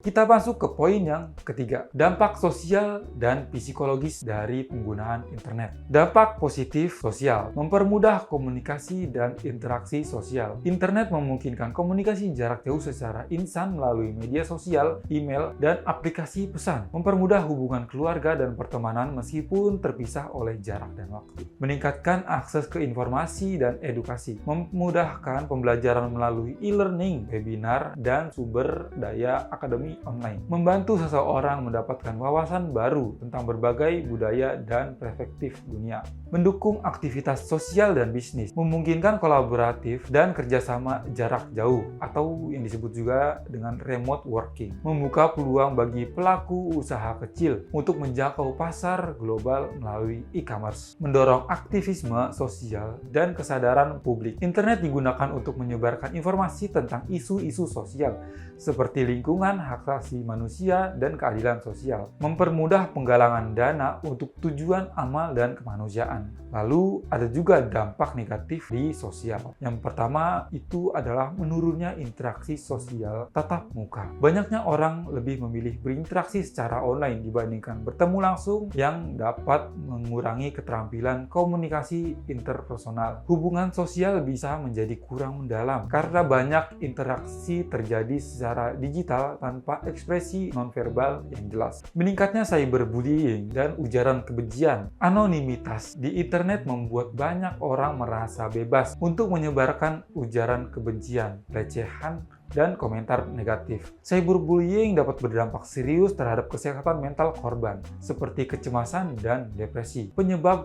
Kita masuk ke poin yang ketiga, dampak sosial dan psikologis dari penggunaan internet. Dampak positif sosial, mempermudah komunikasi dan interaksi sosial. Internet memungkinkan komunikasi jarak jauh secara instan melalui media sosial, email, dan aplikasi pesan. Mempermudah hubungan keluarga dan pertemanan meskipun terpisah oleh jarak dan waktu. Meningkatkan akses ke informasi dan edukasi. Memudahkan pembelajaran melalui e-learning, webinar, dan sumber daya akademik online, membantu seseorang mendapatkan wawasan baru tentang berbagai budaya dan perspektif dunia, mendukung aktivitas sosial dan bisnis, memungkinkan kolaboratif dan kerjasama jarak jauh atau yang disebut juga dengan remote working, membuka peluang bagi pelaku usaha kecil untuk menjangkau pasar global melalui e-commerce, mendorong aktivisme sosial dan kesadaran publik. Internet digunakan untuk menyebarkan informasi tentang isu-isu sosial seperti lingkungan, hak asasi manusia, dan keadilan sosial, mempermudah penggalangan dana untuk tujuan amal dan kemanusiaan. Lalu ada juga dampak negatif di sosial. Yang pertama itu adalah menurunnya interaksi sosial tatap muka. Banyaknya orang lebih memilih berinteraksi secara online dibandingkan bertemu langsung yang dapat mengurangi keterampilan komunikasi interpersonal. Hubungan sosial bisa menjadi kurang mendalam karena banyak interaksi terjadi secara digital tanpa ekspresi nonverbal yang jelas. Meningkatnya cyberbullying dan ujaran kebencian. Anonimitas di internet membuat banyak orang merasa bebas untuk menyebarkan ujaran kebencian, pelecehan, dan komentar negatif. Cyberbullying dapat berdampak serius terhadap kesehatan mental korban, seperti kecemasan dan depresi.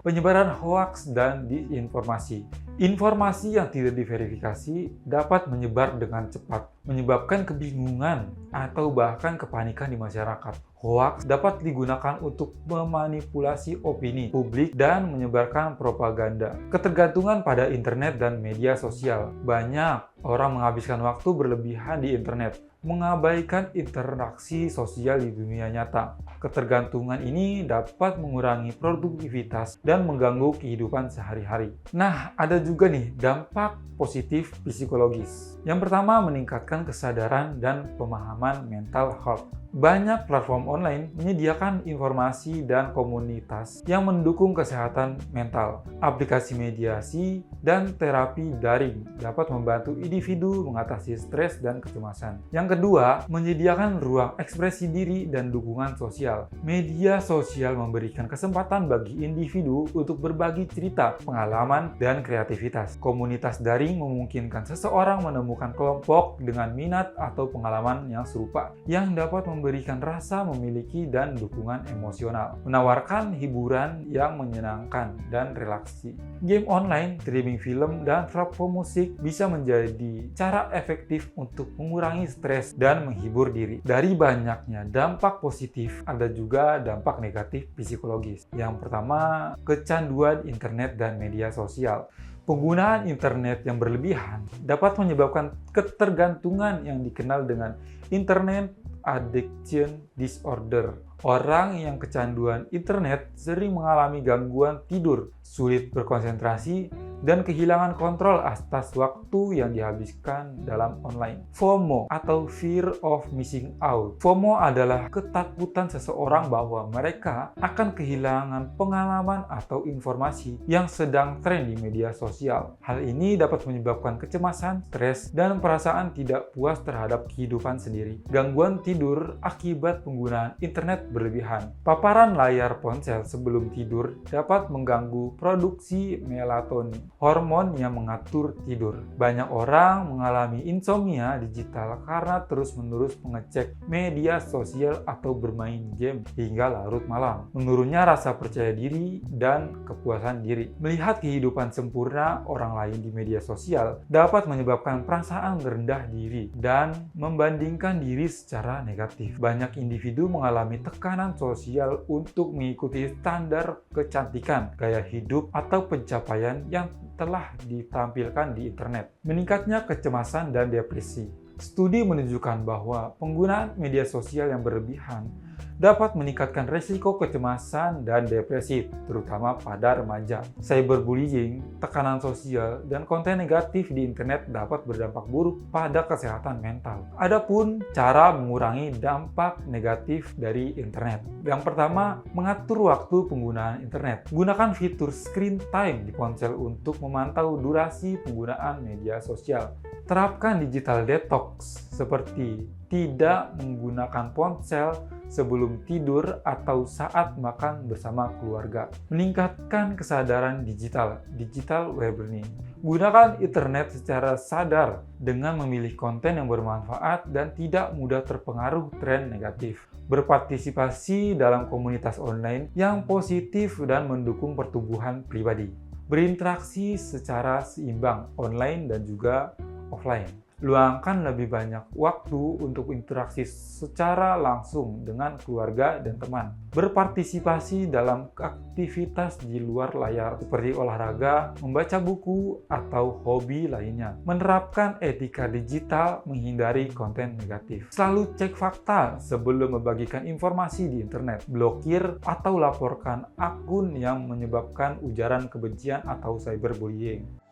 Penyebaran hoaks dan disinformasi. Informasi yang tidak diverifikasi dapat menyebar dengan cepat, menyebabkan kebingungan atau bahkan kepanikan di masyarakat. Hoaks dapat digunakan untuk memanipulasi opini publik dan menyebarkan propaganda. Ketergantungan pada internet dan media sosial. Banyak orang menghabiskan waktu berlebihan di internet, mengabaikan interaksi sosial di dunia nyata. Ketergantungan ini dapat mengurangi produktivitas dan mengganggu kehidupan sehari-hari. Nah, ada juga nih dampak positif psikologis. Yang pertama, meningkatkan kesadaran dan pemahaman mental health. Banyak platform online menyediakan informasi dan komunitas yang mendukung kesehatan mental. Aplikasi mediasi dan terapi daring dapat membantu individu mengatasi stres dan kecemasan. Yang kedua, menyediakan ruang ekspresi diri dan dukungan sosial. Media sosial memberikan kesempatan bagi individu untuk berbagi cerita, pengalaman, dan kreativitas. Komunitas daring memungkinkan seseorang menemukan kelompok dengan minat atau pengalaman yang serupa, yang dapat memberikan rasa memiliki dan dukungan emosional, menawarkan hiburan yang menyenangkan dan relaksasi. Game online, streaming film, dan platform musik bisa menjadi cara efektif untuk mengurangi stres dan menghibur diri. Dari banyaknya dampak positif, ada juga dampak negatif psikologis. Yang pertama, kecanduan internet dan media sosial. Penggunaan internet yang berlebihan dapat menyebabkan ketergantungan yang dikenal dengan internet addiction disorder. Orang yang kecanduan internet sering mengalami gangguan tidur, sulit berkonsentrasi, dan kehilangan kontrol atas waktu yang dihabiskan dalam online. FOMO atau Fear of Missing Out. FOMO adalah ketakutan seseorang bahwa mereka akan kehilangan pengalaman atau informasi yang sedang tren di media sosial. Hal ini dapat menyebabkan kecemasan, stres, dan perasaan tidak puas terhadap kehidupan sendiri. Gangguan tidur akibat penggunaan internet berlebihan. Paparan layar ponsel sebelum tidur dapat mengganggu produksi melatonin, hormon yang mengatur tidur. Banyak orang mengalami insomnia digital karena terus-menerus mengecek media sosial atau bermain game hingga larut malam. Menurunnya rasa percaya diri dan kepuasan diri. Melihat kehidupan sempurna orang lain di media sosial dapat menyebabkan perasaan rendah diri dan membandingkan diri secara negatif. Banyak individu mengalami tekanan sosial untuk mengikuti standar kecantikan, gaya hidup, atau pencapaian yang telah ditampilkan di internet. Meningkatnya kecemasan dan depresi. Studi menunjukkan bahwa penggunaan media sosial yang berlebihan dapat meningkatkan risiko kecemasan dan depresi, terutama pada remaja. Cyberbullying, tekanan sosial, dan konten negatif di internet dapat berdampak buruk pada kesehatan mental. Adapun cara mengurangi dampak negatif dari internet. Yang pertama, mengatur waktu penggunaan internet. Gunakan fitur screen time di ponsel untuk memantau durasi penggunaan media sosial. Terapkan digital detox seperti tidak menggunakan ponsel sebelum tidur atau saat makan bersama keluarga. Meningkatkan kesadaran digital well-being. Gunakan internet secara sadar dengan memilih konten yang bermanfaat dan tidak mudah terpengaruh tren negatif. Berpartisipasi dalam komunitas online yang positif dan mendukung pertumbuhan pribadi. Berinteraksi secara seimbang online dan juga offline. Luangkan lebih banyak waktu untuk interaksi secara langsung dengan keluarga dan teman. Berpartisipasi dalam aktivitas di luar layar seperti olahraga, membaca buku, atau hobi lainnya. Menerapkan etika digital, menghindari konten negatif. Selalu cek fakta sebelum membagikan informasi di internet. Blokir atau laporkan akun yang menyebabkan ujaran kebencian atau cyberbullying.